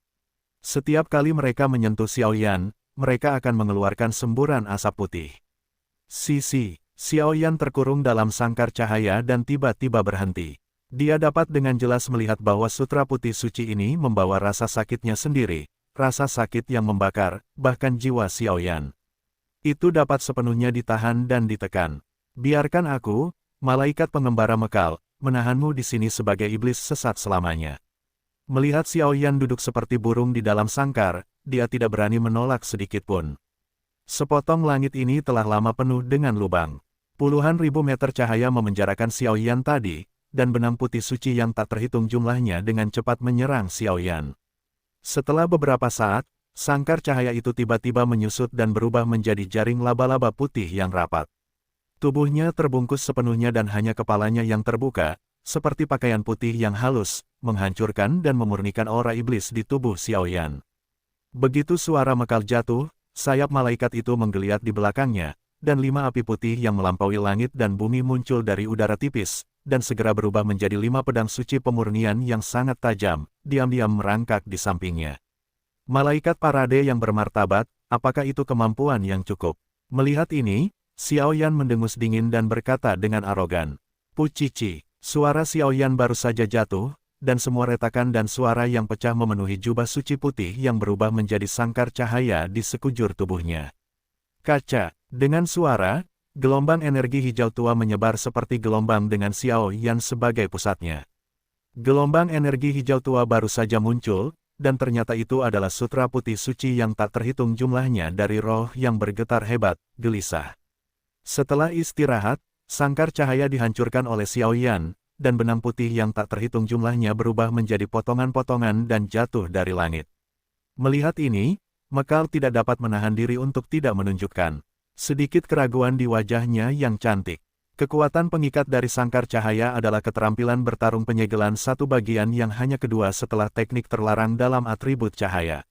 Setiap kali mereka menyentuh Xiaoyan, mereka akan mengeluarkan semburan asap putih. Xiaoyan terkurung dalam sangkar cahaya dan tiba-tiba berhenti. Dia dapat dengan jelas melihat bahwa sutra putih suci ini membawa rasa sakitnya sendiri, rasa sakit yang membakar, bahkan jiwa Xiaoyan. Itu dapat sepenuhnya ditahan dan ditekan. Biarkan aku, malaikat pengembara mekal, menahanmu di sini sebagai iblis sesat selamanya. Melihat Xiaoyan duduk seperti burung di dalam sangkar, dia tidak berani menolak sedikitpun. Sepotong langit ini telah lama penuh dengan lubang. Puluhan ribu meter cahaya memenjarakan Xiaoyan tadi, dan benang putih suci yang tak terhitung jumlahnya dengan cepat menyerang Xiaoyan. Setelah beberapa saat, sangkar cahaya itu tiba-tiba menyusut dan berubah menjadi jaring laba-laba putih yang rapat. Tubuhnya terbungkus sepenuhnya dan hanya kepalanya yang terbuka, seperti pakaian putih yang halus, menghancurkan dan memurnikan aura iblis di tubuh Xiaoyan. Begitu suara mekal jatuh, sayap malaikat itu menggeliat di belakangnya, dan 5 api putih yang melampaui langit dan bumi muncul dari udara tipis, dan segera berubah menjadi 5 pedang suci pemurnian yang sangat tajam, diam-diam merangkak di sampingnya. Malaikat parade yang bermartabat, apakah itu kemampuan yang cukup? Melihat ini, Xiaoyan mendengus dingin dan berkata dengan arogan, "Pucici." Suara Xiaoyan baru saja jatuh, dan semua retakan dan suara yang pecah memenuhi jubah suci putih yang berubah menjadi sangkar cahaya di sekujur tubuhnya. Kaca, dengan suara, gelombang energi hijau tua menyebar seperti gelombang dengan Xiaoyan sebagai pusatnya. Gelombang energi hijau tua baru saja muncul, dan ternyata itu adalah sutra putih suci yang tak terhitung jumlahnya dari roh yang bergetar hebat, gelisah. Setelah istirahat, sangkar cahaya dihancurkan oleh Xiaoyan, dan benang putih yang tak terhitung jumlahnya berubah menjadi potongan-potongan dan jatuh dari langit. Melihat ini, Mekal tidak dapat menahan diri untuk tidak menunjukkan sedikit keraguan di wajahnya yang cantik. Kekuatan pengikat dari sangkar cahaya adalah keterampilan bertarung penyegelan satu bagian yang hanya kedua setelah teknik terlarang dalam atribut cahaya.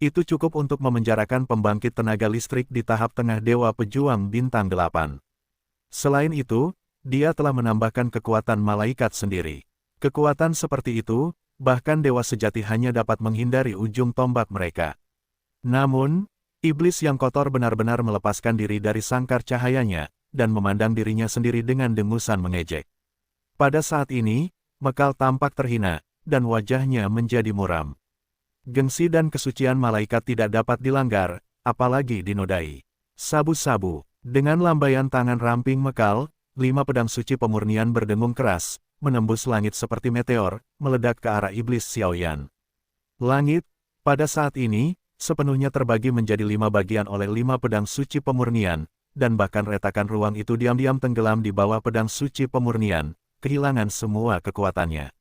Itu cukup untuk memenjarakan pembangkit tenaga listrik di tahap tengah Dewa Pejuang Bintang 8. Selain itu, dia telah menambahkan kekuatan malaikat sendiri. Kekuatan seperti itu, bahkan dewa sejati hanya dapat menghindari ujung tombak mereka. Namun, iblis yang kotor benar-benar melepaskan diri dari sangkar cahayanya, dan memandang dirinya sendiri dengan dengusan mengejek. Pada saat ini, Mekal tampak terhina, dan wajahnya menjadi muram. Gengsi dan kesucian malaikat tidak dapat dilanggar, apalagi dinodai. Sabu-sabu, dengan lambaian tangan ramping Mekal, 5 pedang suci pemurnian berdengung keras, menembus langit seperti meteor, meledak ke arah iblis Xiaoyan. Langit, pada saat ini, sepenuhnya terbagi menjadi 5 bagian oleh 5 pedang suci pemurnian, dan bahkan retakan ruang itu diam-diam tenggelam di bawah pedang suci pemurnian, kehilangan semua kekuatannya.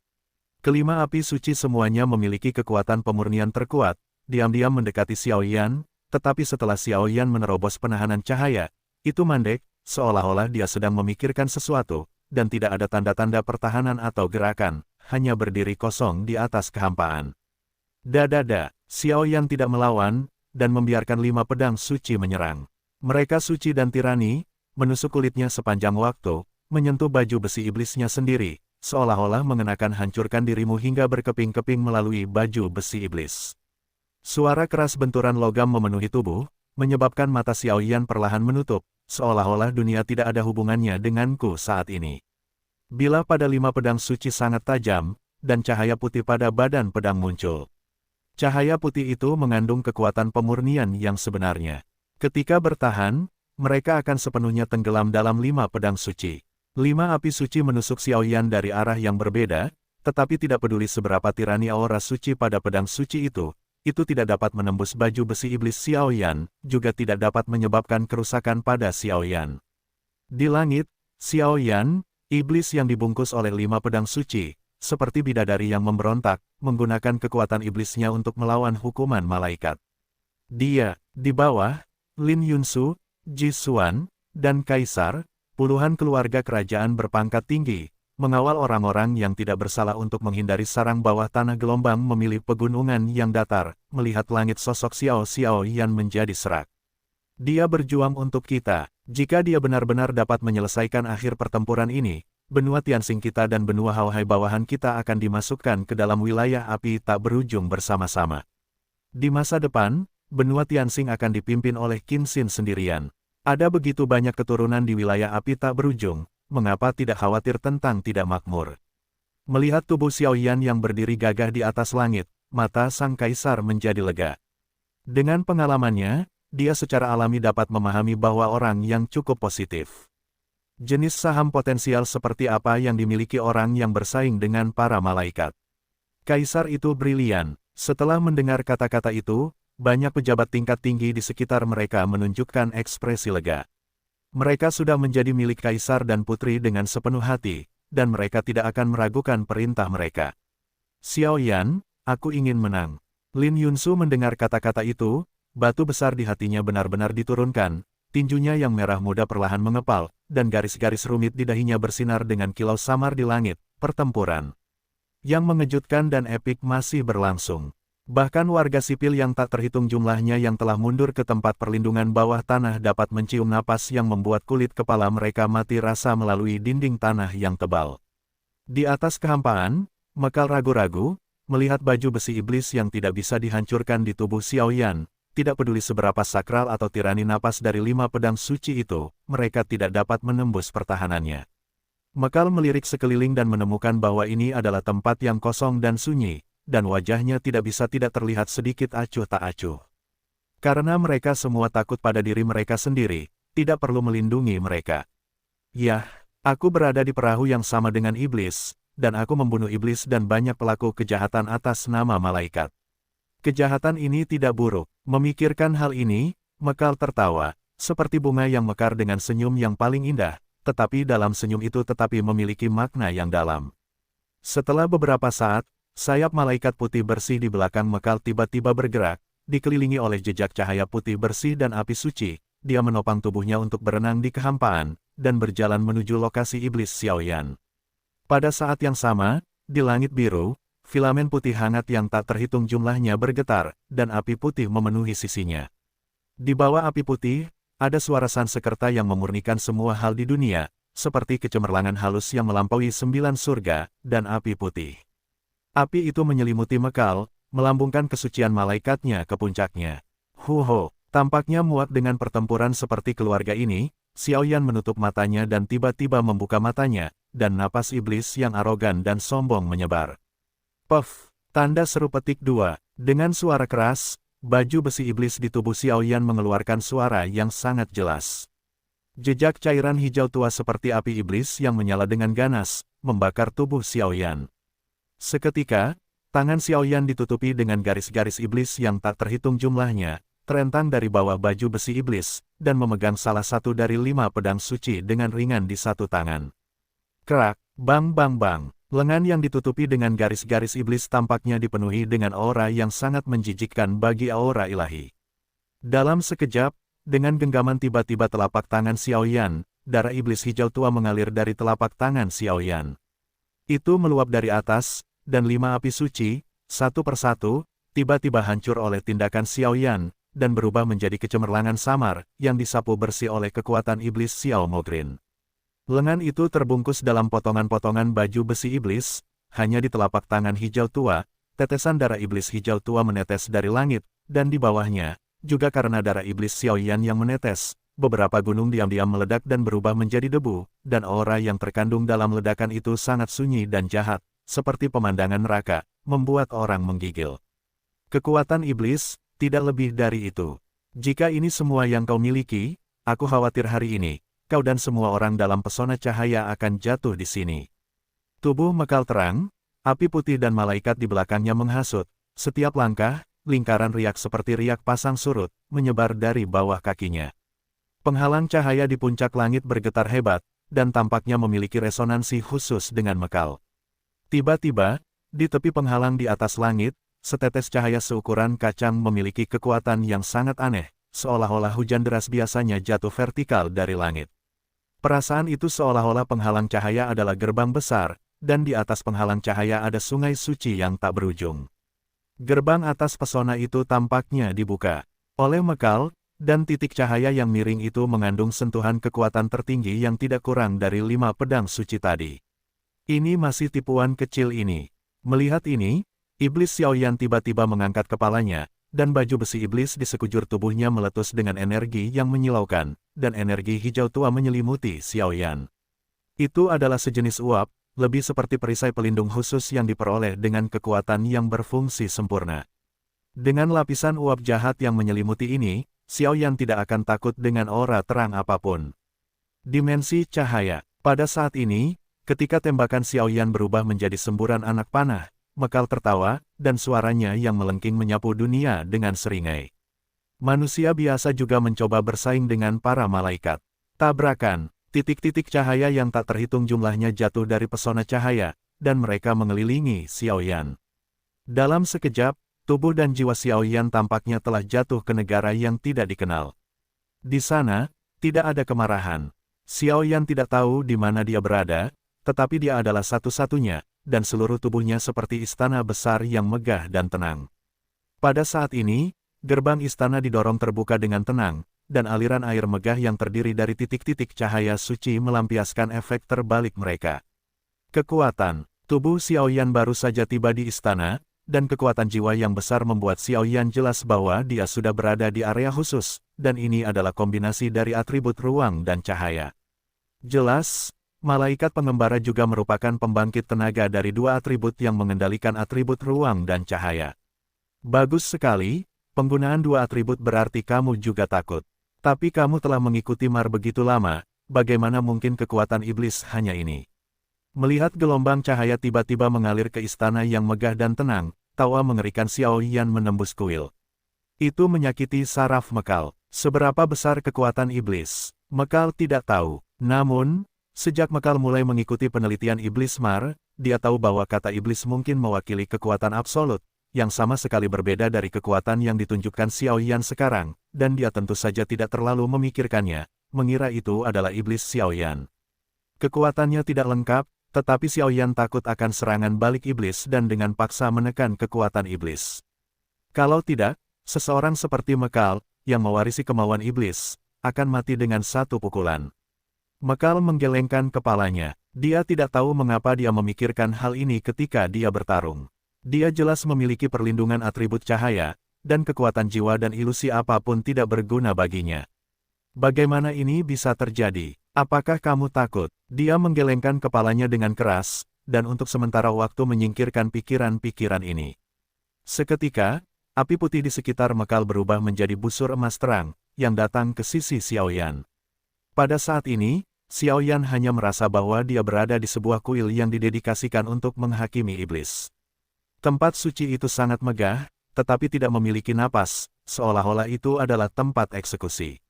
Kelima api suci semuanya memiliki kekuatan pemurnian terkuat, diam-diam mendekati Xiaoyan, tetapi setelah Xiaoyan menerobos penahanan cahaya, itu mandek, seolah-olah dia sedang memikirkan sesuatu, dan tidak ada tanda-tanda pertahanan atau gerakan, hanya berdiri kosong di atas kehampaan. Dadada, Xiaoyan tidak melawan, dan membiarkan 5 pedang suci menyerang. Mereka suci dan tirani, menusuk kulitnya sepanjang waktu, menyentuh baju besi iblisnya sendiri, seolah-olah mengenakan hancurkan dirimu hingga berkeping-keping melalui baju besi iblis. Suara keras benturan logam memenuhi tubuh, menyebabkan mata Xiaoyan perlahan menutup, seolah-olah dunia tidak ada hubungannya denganku saat ini. Bila pada 5 pedang suci sangat tajam, dan cahaya putih pada badan pedang muncul. Cahaya putih itu mengandung kekuatan pemurnian yang sebenarnya. Ketika bertahan, mereka akan sepenuhnya tenggelam dalam 5 pedang suci. 5 api suci menusuk Xiaoyan dari arah yang berbeda, tetapi tidak peduli seberapa tirani aura suci pada pedang suci itu tidak dapat menembus baju besi iblis Xiaoyan, juga tidak dapat menyebabkan kerusakan pada Xiaoyan. Di langit, Xiaoyan, iblis yang dibungkus oleh 5 pedang suci, seperti bidadari yang memberontak, menggunakan kekuatan iblisnya untuk melawan hukuman malaikat. Dia, di bawah, Lin Yunsu, Ji Xuan, dan Kaisar, puluhan keluarga kerajaan berpangkat tinggi, mengawal orang-orang yang tidak bersalah untuk menghindari sarang bawah tanah gelombang memilih pegunungan yang datar, melihat langit sosok Xiaoyan menjadi serak. Dia berjuang untuk kita, jika dia benar-benar dapat menyelesaikan akhir pertempuran ini, benua Tianxing kita dan benua Haohai bawahan kita akan dimasukkan ke dalam wilayah api tak berujung bersama-sama. Di masa depan, benua Tianxing akan dipimpin oleh Qin Xin sendirian. Ada begitu banyak keturunan di wilayah api tak berujung, mengapa tidak khawatir tentang tidak makmur? Melihat tubuh Xiaoyan yang berdiri gagah di atas langit, mata sang kaisar menjadi lega. Dengan pengalamannya, dia secara alami dapat memahami bahwa orang yang cukup positif. Jenis saham potensial seperti apa yang dimiliki orang yang bersaing dengan para malaikat. Kaisar itu brilian. Setelah mendengar kata-kata itu, banyak pejabat tingkat tinggi di sekitar mereka menunjukkan ekspresi lega. Mereka sudah menjadi milik kaisar dan putri dengan sepenuh hati, dan mereka tidak akan meragukan perintah mereka. Xiaoyan, aku ingin menang. Lin Yunsu mendengar kata-kata itu, batu besar di hatinya benar-benar diturunkan, tinjunya yang merah muda perlahan mengepal, dan garis-garis rumit di dahinya bersinar dengan kilau samar di langit. Pertempuran yang mengejutkan dan epik masih berlangsung. Bahkan warga sipil yang tak terhitung jumlahnya yang telah mundur ke tempat perlindungan bawah tanah dapat mencium napas yang membuat kulit kepala mereka mati rasa melalui dinding tanah yang tebal. Di atas kehampaan, Mekal ragu-ragu, melihat baju besi iblis yang tidak bisa dihancurkan di tubuh Xiao Yan. Tidak peduli seberapa sakral atau tirani napas dari 5 pedang suci itu, mereka tidak dapat menembus pertahanannya. Mekal melirik sekeliling dan menemukan bahwa ini adalah tempat yang kosong dan sunyi, dan wajahnya tidak bisa tidak terlihat sedikit acuh tak acuh. Karena mereka semua takut pada diri mereka sendiri, tidak perlu melindungi mereka. Yah, aku berada di perahu yang sama dengan iblis, dan aku membunuh iblis dan banyak pelaku kejahatan atas nama malaikat. Kejahatan ini tidak buruk. Memikirkan hal ini, Mekal tertawa, seperti bunga yang mekar dengan senyum yang paling indah, tetapi dalam senyum itu tetapi memiliki makna yang dalam. Setelah beberapa saat, sayap malaikat putih bersih di belakang Mekal tiba-tiba bergerak, dikelilingi oleh jejak cahaya putih bersih dan api suci. Dia menopang tubuhnya untuk berenang di kehampaan, dan berjalan menuju lokasi iblis Xiao Yan. Pada saat yang sama, di langit biru, filamen putih hangat yang tak terhitung jumlahnya bergetar, dan api putih memenuhi sisinya. Di bawah api putih, ada suara Sansekerta yang memurnikan semua hal di dunia, seperti kecemerlangan halus yang melampaui 9 surga, dan api putih. Api itu menyelimuti Mekal, melambungkan kesucian malaikatnya ke puncaknya. Huho, tampaknya muak dengan pertempuran seperti keluarga ini. Xiao Yan menutup matanya dan tiba-tiba membuka matanya, dan napas iblis yang arogan dan sombong menyebar. Puff, tanda seru petik 2. Dengan suara keras, baju besi iblis di tubuh Xiao Yan mengeluarkan suara yang sangat jelas. Jejak cairan hijau tua seperti api iblis yang menyala dengan ganas, membakar tubuh Xiao Yan. Seketika, tangan Xiao Yan ditutupi dengan garis-garis iblis yang tak terhitung jumlahnya, terentang dari bawah baju besi iblis, dan memegang salah satu dari 5 pedang suci dengan ringan di satu tangan. Kerak, bang bang bang. Lengan yang ditutupi dengan garis-garis iblis tampaknya dipenuhi dengan aura yang sangat menjijikkan bagi aura ilahi. Dalam sekejap, dengan genggaman tiba-tiba telapak tangan Xiao Yan, darah iblis hijau tua mengalir dari telapak tangan Xiao Yan. Itu meluap dari atas, dan 5 api suci, satu persatu, tiba-tiba hancur oleh tindakan Xiao Yan, dan berubah menjadi kecemerlangan samar, yang disapu bersih oleh kekuatan iblis Xiao Mogrin. Lengan itu terbungkus dalam potongan-potongan baju besi iblis, hanya di telapak tangan hijau tua, tetesan darah iblis hijau tua menetes dari langit, dan di bawahnya, juga karena darah iblis Xiao Yan yang menetes, beberapa gunung diam-diam meledak dan berubah menjadi debu, dan aura yang terkandung dalam ledakan itu sangat sunyi dan jahat, seperti pemandangan neraka, membuat orang menggigil. Kekuatan iblis, tidak lebih dari itu. Jika ini semua yang kau miliki, aku khawatir hari ini, kau dan semua orang dalam pesona cahaya akan jatuh di sini. Tubuh Mekal terang, api putih dan malaikat di belakangnya menghasut. Setiap langkah, lingkaran riak seperti riak pasang surut, menyebar dari bawah kakinya. Penghalang cahaya di puncak langit bergetar hebat, dan tampaknya memiliki resonansi khusus dengan Mekal. Tiba-tiba, di tepi penghalang di atas langit, setetes cahaya seukuran kacang memiliki kekuatan yang sangat aneh, seolah-olah hujan deras biasanya jatuh vertikal dari langit. Perasaan itu seolah-olah penghalang cahaya adalah gerbang besar, dan di atas penghalang cahaya ada sungai suci yang tak berujung. Gerbang atas pesona itu tampaknya dibuka oleh Mekal, dan titik cahaya yang miring itu mengandung sentuhan kekuatan tertinggi yang tidak kurang dari 5 pedang suci tadi. Ini masih tipuan kecil ini. Melihat ini, iblis Xiao Yan tiba-tiba mengangkat kepalanya, dan baju besi iblis di sekujur tubuhnya meletus dengan energi yang menyilaukan, dan energi hijau tua menyelimuti Xiao Yan. Itu adalah sejenis uap, lebih seperti perisai pelindung khusus yang diperoleh dengan kekuatan yang berfungsi sempurna. Dengan lapisan uap jahat yang menyelimuti ini, Xiao Yan tidak akan takut dengan aura terang apapun. Dimensi cahaya. Pada saat ini, ketika tembakan Xiao Yan berubah menjadi semburan anak panah, Mekal tertawa, dan suaranya yang melengking menyapu dunia dengan seringai. Manusia biasa juga mencoba bersaing dengan para malaikat. Tabrakan, titik-titik cahaya yang tak terhitung jumlahnya jatuh dari pesona cahaya, dan mereka mengelilingi Xiao Yan. Dalam sekejap, tubuh dan jiwa Xiao Yan tampaknya telah jatuh ke negara yang tidak dikenal. Di sana, Tidak ada kemarahan. Xiao Yan tidak tahu di mana dia berada, tetapi dia adalah satu-satunya, dan seluruh tubuhnya seperti istana besar yang megah dan tenang. Pada saat ini, gerbang istana didorong terbuka dengan tenang, dan aliran air megah yang terdiri dari titik-titik cahaya suci melampiaskan efek terbalik mereka. Kekuatan, tubuh Xiao Yan baru saja tiba di istana, dan kekuatan jiwa yang besar membuat Xiao Yan jelas bahwa dia sudah berada di area khusus, dan ini adalah kombinasi dari atribut ruang dan cahaya. Jelas, malaikat pengembara juga merupakan pembangkit tenaga dari dua atribut yang mengendalikan atribut ruang dan cahaya. Bagus sekali, penggunaan dua atribut berarti kamu juga takut. Tapi kamu telah mengikuti Mar begitu lama, bagaimana mungkin kekuatan iblis hanya ini? Melihat gelombang cahaya tiba-tiba mengalir ke istana yang megah dan tenang, tawa mengerikan Xiao Yan menembus kuil. Itu menyakiti saraf Mekal. Seberapa besar kekuatan iblis? Mekal tidak tahu. Namun, sejak Mekal mulai mengikuti penelitian iblis Mar, dia tahu bahwa kata iblis mungkin mewakili kekuatan absolut, yang sama sekali berbeda dari kekuatan yang ditunjukkan Xiao Yan sekarang, dan dia tentu saja tidak terlalu memikirkannya, mengira itu adalah iblis Xiao Yan. Kekuatannya tidak lengkap, tetapi Xiao Yan takut akan serangan balik iblis dan dengan paksa menekan kekuatan iblis. Kalau tidak, seseorang seperti Mekal, yang mewarisi kemauan iblis, akan mati dengan satu pukulan. Mekal menggelengkan kepalanya, dia tidak tahu mengapa dia memikirkan hal ini ketika dia bertarung. Dia jelas memiliki perlindungan atribut cahaya, dan kekuatan jiwa dan ilusi apapun tidak berguna baginya. Bagaimana ini bisa terjadi? Apakah kamu takut? Dia menggelengkan kepalanya dengan keras, dan untuk sementara waktu menyingkirkan pikiran-pikiran ini. Seketika, api putih di sekitar Mekal berubah menjadi busur emas terang, yang datang ke sisi Xiao Yan. Pada saat ini, Xiao Yan hanya merasa bahwa dia berada di sebuah kuil yang didedikasikan untuk menghakimi iblis. Tempat suci itu sangat megah, tetapi tidak memiliki napas, seolah-olah itu adalah tempat eksekusi.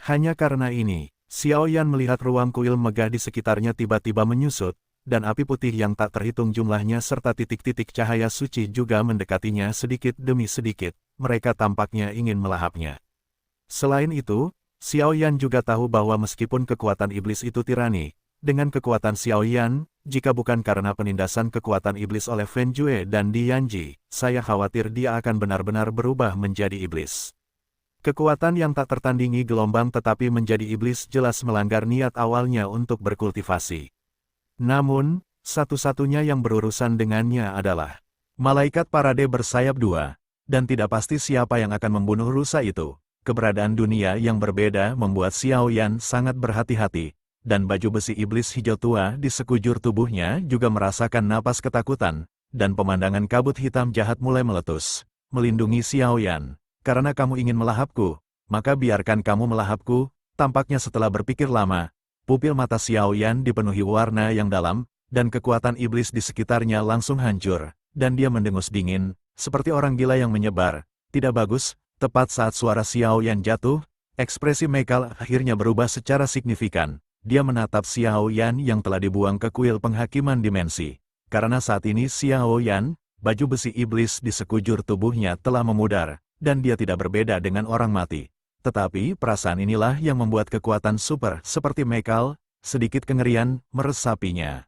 Hanya karena ini, Xiao Yan melihat ruang kuil megah di sekitarnya tiba-tiba menyusut, dan api putih yang tak terhitung jumlahnya serta titik-titik cahaya suci juga mendekatinya sedikit demi sedikit, mereka tampaknya ingin melahapnya. Selain itu, Xiao Yan juga tahu bahwa meskipun kekuatan iblis itu tirani, dengan kekuatan Xiao Yan, jika bukan karena penindasan kekuatan iblis oleh Fen Jue dan Di Yanji, saya khawatir dia akan benar-benar berubah menjadi iblis. Kekuatan yang tak tertandingi gelombang tetapi menjadi iblis jelas melanggar niat awalnya untuk berkultivasi. Namun, satu-satunya yang berurusan dengannya adalah malaikat parade bersayap dua, dan tidak pasti siapa yang akan membunuh rusa itu. Keberadaan dunia yang berbeda membuat Xiao Yan sangat berhati-hati, dan baju besi iblis hijau tua di sekujur tubuhnya juga merasakan napas ketakutan, dan pemandangan kabut hitam jahat mulai meletus, melindungi Xiao Yan. Karena kamu ingin melahapku, maka biarkan kamu melahapku. Tampaknya setelah berpikir lama, pupil mata Xiao Yan dipenuhi warna yang dalam, dan kekuatan iblis di sekitarnya langsung hancur, dan dia mendengus dingin, seperti orang gila yang menyebar. Tidak bagus. Tepat saat suara Xiao Yan jatuh, ekspresi Mekal akhirnya berubah secara signifikan. Dia menatap Xiao Yan yang telah dibuang ke kuil penghakiman dimensi. Karena saat ini Xiao Yan, baju besi iblis di sekujur tubuhnya telah memudar, dan dia tidak berbeda dengan orang mati. Tetapi perasaan inilah yang membuat kekuatan super seperti Mekal, sedikit kengerian, meresapinya.